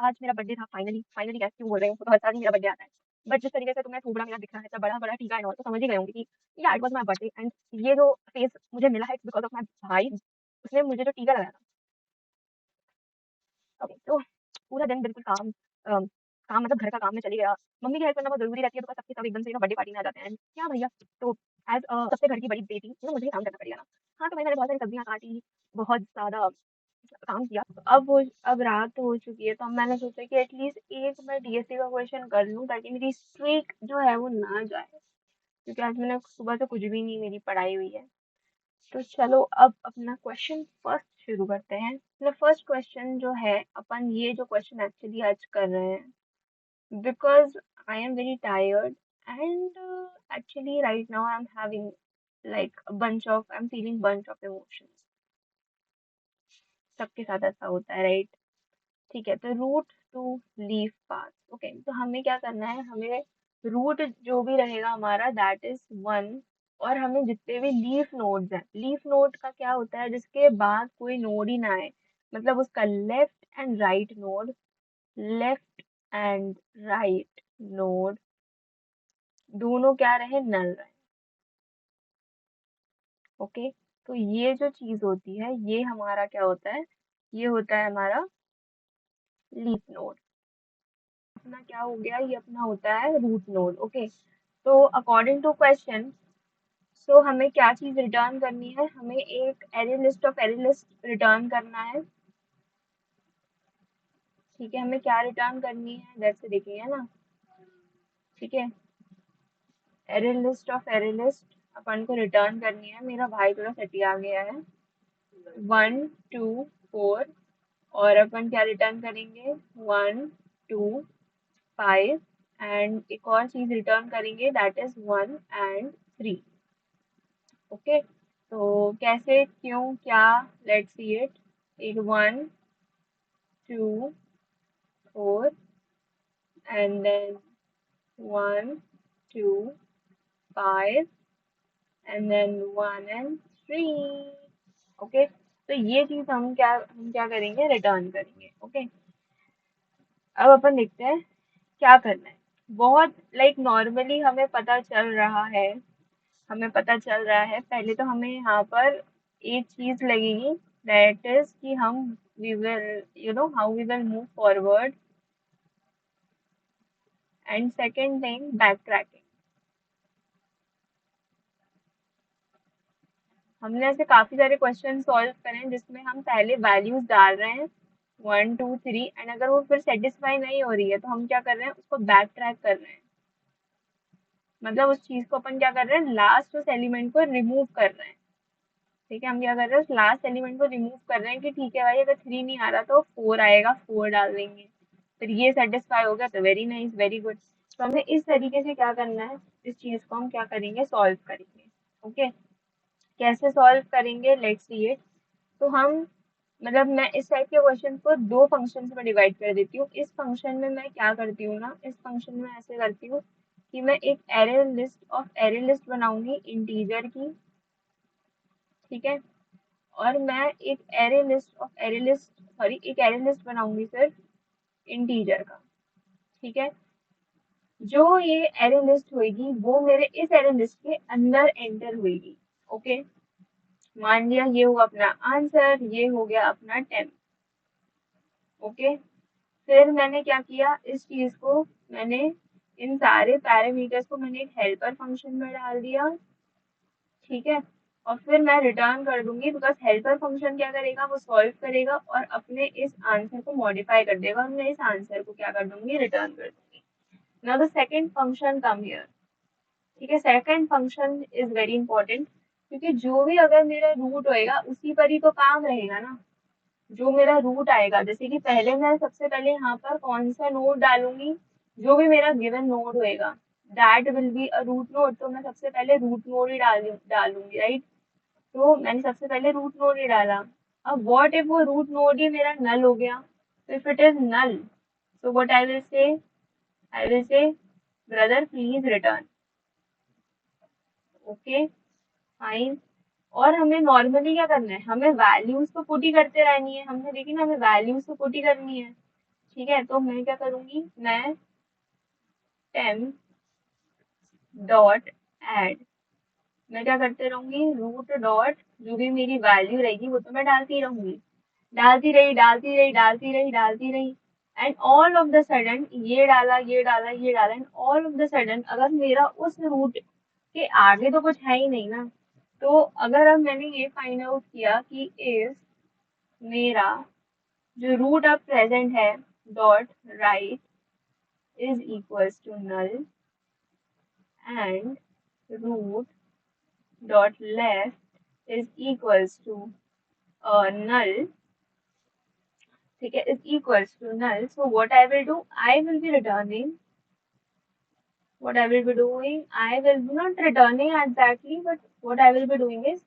आज मेरा बर्थडे था, फाइनली फाइनली क्या क्यों बोल रही हूँ, तो हर साल ही मेरा बर्थडे आता है। बट जिस तरीके से तुम्हें थोबड़ा मेरा दिख रहा है, इतना बड़ा बड़ा टीका एंड ऑल, तो समझ ही गए होंगे कि या it was my birthday. And ये जो फेस मुझे मिला है बिकॉज ऑफ माय भाई, उसने मुझे जो टीका लगाया था। ओके, तो पूरा दिन बिल्कुल काम मतलब घर का काम में चली गया। मम्मी की हेल्प करना बहुत जरूरी रहती है, बिकॉज सबके सब एकदम से बर्थडे पार्टी में आ जाते हैं। क्या भैया, तो एज सबसे घर की बड़ी बेटी मुझे ही काम करना पड़ेगा ना। हाँ, तो भाई मैंने बहुत सारी सब्जियां काटी, बहुत ज्यादा काम किया। तो अब रात हो चुकी है, तो अब मैंने सोचा कि एटलीस्ट एक मैं डीएससी का क्वेश्चन कर लूं, ताकि मेरी स्ट्रीक जो है वो ना जाए, क्योंकि आज मैंने सुबह से कुछ भी नहीं मेरी पढ़ाई हुई है। तो चलो अब अपना क्वेश्चन फर्स्ट शुरू करते हैं। अपना फर्स्ट क्वेश्चन जो है, अपन ये जो क्वेश्चन एक्चुअली आज कर रहे हैं because I am very tired and actually right now I'm having like a bunch of I'm feeling bunch of emotions। सबके साथ ऐसा होता है, राइट? ठीक है, तो root to leaf path. Okay, तो हमें क्या करना है, हमें रूट जो भी रहेगा हमारा दैट इज 1। और हमें जितने भी लीफ नोड्स हैं, लीफ नोड का क्या होता है, जिसके बाद कोई नोड ही ना आए, मतलब उसका left and right node, left and right node दोनों क्या रहे, नल रहे। ओके, तो ये जो चीज होती है ये हमारा क्या होता है, ये होता है हमारा लीफ नोड। अपना क्या हो गया, ये अपना होता है रूट नोड। ओके, तो अकॉर्डिंग टू क्वेश्चन, सो हमें क्या चीज रिटर्न करनी है, हमें एक array list of array list return करना है। ठीक है, हमें क्या रिटर्न करनी है, जैसे देखेंगे ना। ठीक है, array list of array list अपन को रिटर्न करनी है। मेरा भाई थोड़ा सटिया गया है। 1 2 4, और अपन क्या रिटर्न करेंगे, 1 2 5, एंड एक और चीज रिटर्न करेंगे दैट इज 1 एंड 3। ओके, तो कैसे, क्यों, क्या, लेट्स सी इट। एक 1 2 4, and then 1 2 5, and then 1 and 3। Okay, तो ये चीज हम क्या करेंगे, रिटर्न करेंगे। ओके, अब अपन देखते हैं क्या करना है। बहुत लाइक नॉर्मली हमें पता चल रहा है, पहले तो हमें यहाँ पर एक चीज लगेगी, दैट इज कि हम we will how we will move forward, and second thing backtracking. हमने ऐसे काफी सारे क्वेश्चन सॉल्व करे हैं जिसमें हम पहले वैल्यूज डाल रहे हैं 1 2 3, एंड अगर वो फिर सेटिस्फाई नहीं हो रही है तो हम क्या कर रहे हैं, उसको बैक ट्रैक कर रहे हैं। मतलब उस चीज को अपन क्या कर रहे हैं, लास्ट उस एलिमेंट को रिमूव कर रहे हैं। ठीक है, हम क्या कर रहे हैं, उस लास्ट एलिमेंट को रिमूव कर रहे हैं कि ठीक है भाई, अगर 3 नहीं आ रहा तो 4 आएगा, 4 डाल देंगे। फिर ये सेटिस्फाई हो गया तो वेरी नाइस, वेरी गुड। तो हमें इस तरीके से क्या करना है, इस चीज को हम क्या करेंगे, सॉल्व करेंगे। ओके, कैसे सॉल्व करेंगे, लेट्स सी इट। तो हम मतलब मैं इस टाइप के क्वेश्चन को दो फंक्शन में डिवाइड कर देती हूँ। इस फंक्शन में मैं क्या करती हूँ ना, इस फंक्शन में ऐसे करती हूँ कि मैं एक एरे लिस्ट बनाऊंगी इंटीजर की। ठीक है, और मैं एक एरे लिस्ट बनाऊंगी सिर्फ इंटीजर का। ठीक है, जो ये एरे लिस्ट होगी वो मेरे इस एरे लिस्ट के अंदर एंटर होगी। ओके, मान लिया ये हुआ अपना आंसर, ये हो गया अपना 10। ओके, फिर मैंने क्या किया, इस चीज को मैंने इन सारे पैरामीटर्स को मैंने एक हेल्पर फंक्शन में डाल दिया। ठीक है, और फिर मैं रिटर्न कर दूंगी, बिकॉज हेल्पर फंक्शन क्या करेगा, वो सॉल्व करेगा और अपने इस आंसर को मॉडिफाई कर देगा, और मैं इस आंसर को क्या कर दूंगी, रिटर्न कर दूंगी। Now the second function come here. ठीक है, second function is very important, क्योंकि जो भी अगर मेरा रूट होएगा उसी पर ही तो काम रहेगा ना। जो मेरा रूट आएगा, जैसे कि पहले मैं सबसे पहले यहाँ पर कौन सा नोड डालूंगी, जो भी मेरा गिवन नोड होएगा that will be a root node, तो मैं सबसे पहले रूट नोड ही डालूंगी, राइट? तो मैंने सबसे पहले रूट नोड ही डाला। अब व्हाट इफ वो रूट नोड ही मेरा नल हो गया, तो if it is null, so what I will say brother please return। Okay, fine. और हमें नॉर्मली क्या करना है, हमें वैल्यूज तो पुट ही करते रहनी है, हमने देखी ना, हमें वैल्यूज तो पुट ही करनी है। ठीक है, तो मैं क्या करूंगी, मैं temp डॉट एड, मैं क्या करते रहूंगी, रूट डॉट जो भी मेरी वैल्यू रहेगी वो तो मैं डालती रहूंगी, डालती रही डालती रही डालती रही डालती रही, and all of the sudden ये डाला ये डाला ये डाला, and all of the sudden अगर मेरा उस रूट के आगे तो कुछ है ही नहीं ना, तो अगर अब मैंने ये फाइंड आउट किया कि इफ मेरा जो रूट अब प्रेजेंट है dot right is equals to null and root dot left is equals to null, ठीक है, is equals to null. So what I will do, I will be returning, what I will be doing, I will be not returning exactly, but what I will be doing is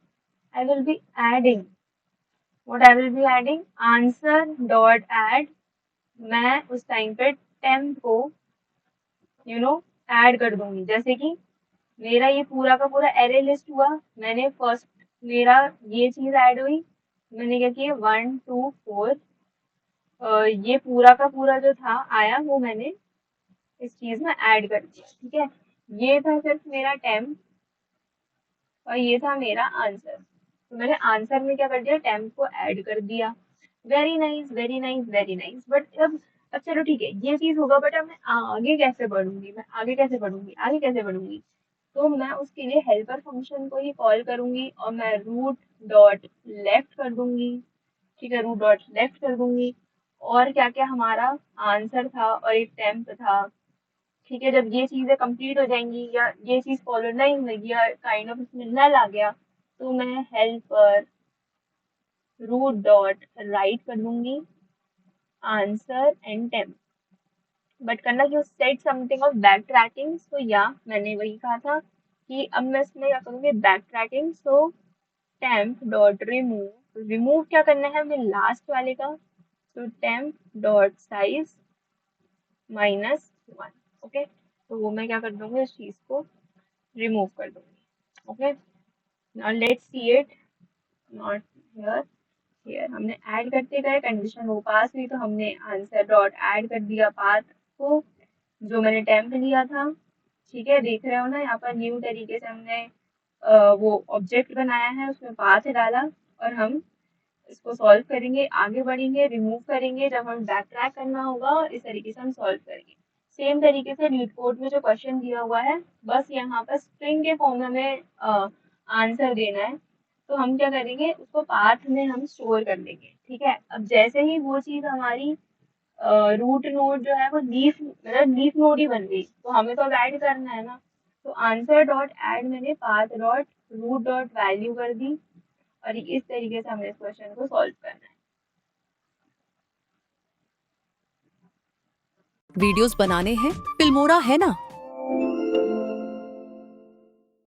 I will be adding, what I will be adding, answer dot add, मैं उस time पे temp को add कर दूंगी, जैसे कि मेरा ये पूरा का पूरा एरे लिस्ट हुआ, मैंने फर्स्ट मेरा ये चीज ऐड हुई, मैंने क्या किया 1 2 4, ये पूरा का पूरा जो था आया वो मैंने इस चीज में ऐड कर दिया, ठीक है, ये था सिर्फ मेरा टेम्प और ये था मेरा आंसर, तो मैंने आंसर में क्या कर दिया, टेम्प को ऐड कर दिया। Very nice very nice very nice, but अब चलो ठीक है ये चीज होगा, बट अब मैं आगे कैसे बढ़ूंगी, मैं आगे कैसे बढ़ूंगी, आगे कैसे बढ़ूंगी, तो मैं उसके लिए हेल्पर फंक्शन को ही कॉल करूंगी और मैं रूट डॉट लेफ्ट कर दूंगी, ठीक है, रूट डॉट लेफ्ट कर दूंगी, और क्या क्या हमारा आंसर था और एक टेम्प था, ठीक है, जब ये चीजें कंप्लीट हो जाएंगी या ये चीज फॉलो नहीं होगी या काइंड ऑफ इसमें नल आ गया, तो मैं हेल्पर रूट डॉट राइट कर दूंगी आंसर एंड टेम्प, बट करना क्यों, set something of back tracking, तो या मैंने वही कहा था कि अब मैं इसमें क्या करूंगी, बैक ट्रैकिंग, सो temp डॉट रिमूव, रिमूव क्या करना है हमें लास्ट वाले का, तो temp डॉट साइज -1, ओके, तो वो मैं क्या कर दूंगी, इस चीज को रिमूव कर दूंगी, okay, now let's see it, not here, here हमने ऐड करते गए, कंडीशन वो पास हुई तो हमने आंसर डॉट ऐड कर दिया पाथ को जो मैंने टेम्प लिया था, ठीक है, देख रहे हो ना यहाँ पर न्यू तरीके से हमने वो ऑब्जेक्ट बनाया है, उसमें पाथ डाला और हम इसको सॉल्व करेंगे, आगे बढ़ेंगे, रिमूव करेंगे, जब हम बैक ट्रैक करना होगा इस तरीके से हम सॉल्व करेंगे। सेम तरीके से लीड कोड में जो क्वेश्चन दिया हुआ है, बस यहाँ पर स्ट्रिंग के फॉर्म में हमें आंसर देना है, तो हम क्या करेंगे, उसको पाथ में हम स्टोर कर लेंगे, ठीक है, अब जैसे ही वो चीज हमारी रूट नोड जो है वो लीफ मतलब लीफ नोड ही बन गई, तो हमें तो अब ऐड करना है ना, तो आंसर डॉट ऐड मैंने path dot root dot value कर दी और इस तरीके से हमें इस क्वेश्चन को सॉल्व करना है। वीडियोस बनाने हैं, फिल्मोरा है ना।